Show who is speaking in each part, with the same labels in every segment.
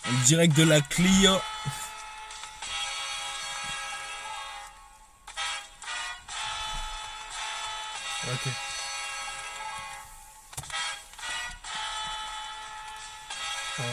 Speaker 1: En direct de la Clio. Ok. Oh.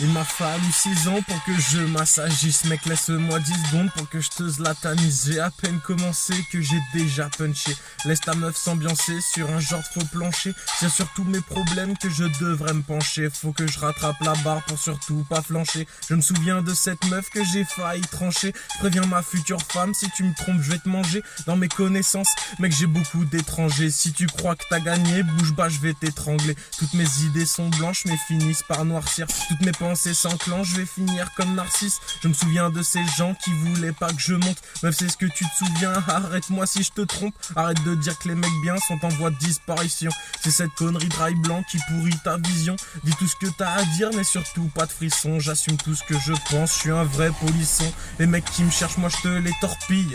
Speaker 1: Il m'a fallu 6 ans pour que je m'assagisse. Mec, laisse-moi 10 secondes pour que je te zlatanise. J'ai à peine commencé que j'ai déjà punché. Laisse ta meuf s'ambiancer sur un genre de faux plancher. C'est surtout mes problèmes que je devrais me pencher. Faut que je rattrape la barre pour surtout pas flancher. Je me souviens de cette meuf que j'ai failli trancher. Je préviens ma future femme, si tu me trompes je vais te manger. Dans mes connaissances, mec, j'ai beaucoup d'étrangers. Si tu crois que t'as gagné, bouge bas, je vais t'étrangler. Toutes mes idées sont blanches mais finissent par noircir. Toutes mes pensées s'enclenchent, je vais finir comme Narcisse. Je me souviens de ces gens qui voulaient pas que je monte. Meuf, c'est ce que tu te souviens, arrête-moi si je te trompe. Arrête de dire que les mecs bien sont en voie de disparition. C'est cette connerie dry blanc qui pourrit ta vision. Dis tout ce que t'as à dire, mais surtout pas de frisson. J'assume tout ce que je pense, je suis un vrai polisson. Les mecs qui me cherchent, moi je te les torpille.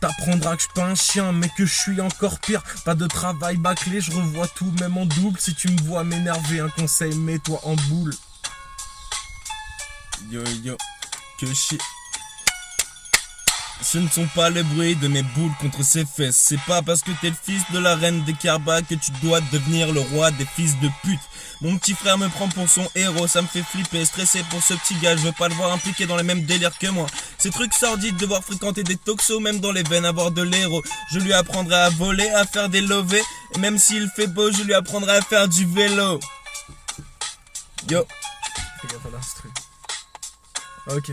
Speaker 1: T'apprendras que je suis pas un chien mais que je suis encore pire. Pas de travail bâclé, je revois tout même en double. Si tu me vois m'énerver, un conseil, mets-toi en boule. Yo yo, que shit. Ce ne sont pas les bruits de mes boules contre ses fesses. C'est pas parce que t'es le fils de la reine des Karbas que tu dois devenir le roi des fils de pute. Mon petit frère me prend pour son héros, ça me fait flipper, stressé pour ce petit gars. Je veux pas le voir impliqué dans les mêmes délires que moi. Ces trucs sordides, devoir fréquenter des toxos, même dans les veines, avoir de l'héros. Je lui apprendrai à voler, à faire des lovés. Et même s'il fait beau, je lui apprendrai à faire du vélo. Yo. Fais gaffe à l'instru. Ok.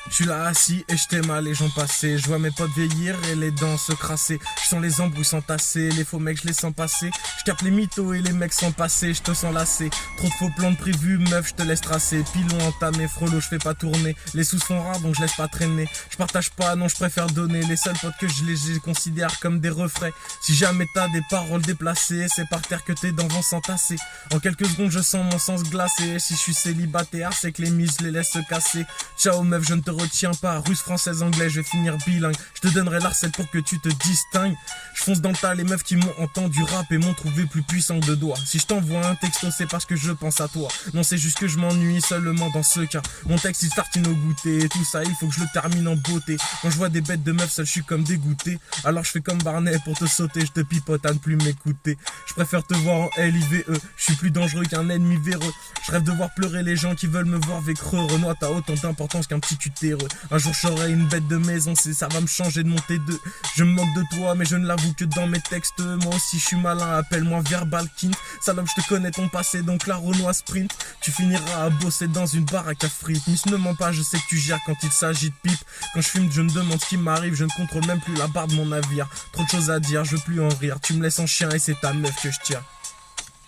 Speaker 1: Je suis là assis et je t'aime à les gens passer. Je vois mes potes vieillir et les dents se crasser. Je sens les embrouilles s'entasser, les faux mecs je les sens passer. Je capte les mythos et les mecs sans passer. Je te sens lassé, trop de faux plans de prévus. Meuf, je te laisse tracer, pilon entamé, frelot, je fais pas tourner. Les sous sont rares donc je laisse pas traîner. Je partage pas, non je préfère donner. Les seuls potes que je les considère comme des refrains. Si jamais t'as des paroles déplacées, c'est par terre que tes dents vont s'entasser. En quelques secondes je sens mon sens glacé. Si je suis célibataire, c'est que les mises je les laisse se casser. Ciao meuf, je ne te retiens pas, russe, française, anglais, je vais finir bilingue. Je te donnerai la recette pour que tu te distingues. Je fonce dans le tas, les meufs qui m'ont entendu rap et m'ont trouvé plus puissant que de doigts. Si je t'envoie un texto, c'est parce que je pense à toi. Non, c'est juste que je m'ennuie seulement dans ce cas. Mon texte il tartine au goûter, et tout ça, il faut que je le termine en beauté. Quand je vois des bêtes de meufs, seul je suis comme dégoûté. Alors je fais comme Barnet pour te sauter, je te pipote à ne plus m'écouter. Je préfère te voir en LIVE, je suis plus dangereux qu'un ennemi véreux. Je rêve de voir pleurer les gens qui veulent me voir avec creux. Renoir, t'as autant d'importance qu'un petit QT. Un jour j'aurai une bête de maison, ça va me changer de monter deux. Je me moque de toi mais je ne l'avoue que dans mes textes. Moi aussi je suis malin, appelle-moi Verbal King. Salope, je te connais ton passé donc la Renoir sprint. Tu finiras à bosser dans une baraque à frites. Miss ne mens pas, je sais que tu gères quand il s'agit de pipe. Quand je fume je me demande ce qui m'arrive, je ne contrôle même plus la barre de mon navire. Trop de choses à dire, je veux plus en rire. Tu me laisses en chien et c'est ta meuf que je tiens.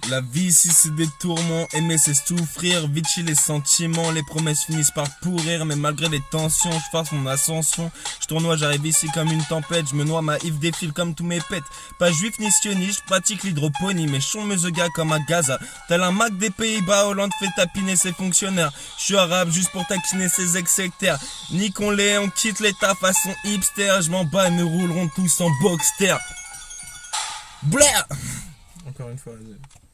Speaker 1: La vie ici c'est des tourments, aimer c'est souffrir, Vichy les sentiments, les promesses finissent par pourrir, mais malgré les tensions, je force mon ascension, je tournoie, j'arrive ici comme une tempête, je me noie, ma Yves défile comme tous mes pets, pas juif ni sioniste, je pratique l'hydroponie, mais chon me gars comme à Gaza, tel un Mac des Pays-Bas, Hollande fait tapiner ses fonctionnaires, je suis arabe juste pour taquiner ses ex-sectaires, niquons-les, on quitte l'état façon hipster, je m'en bats et me rouleront tous en boxster. Blair. Encore une fois, vas-y.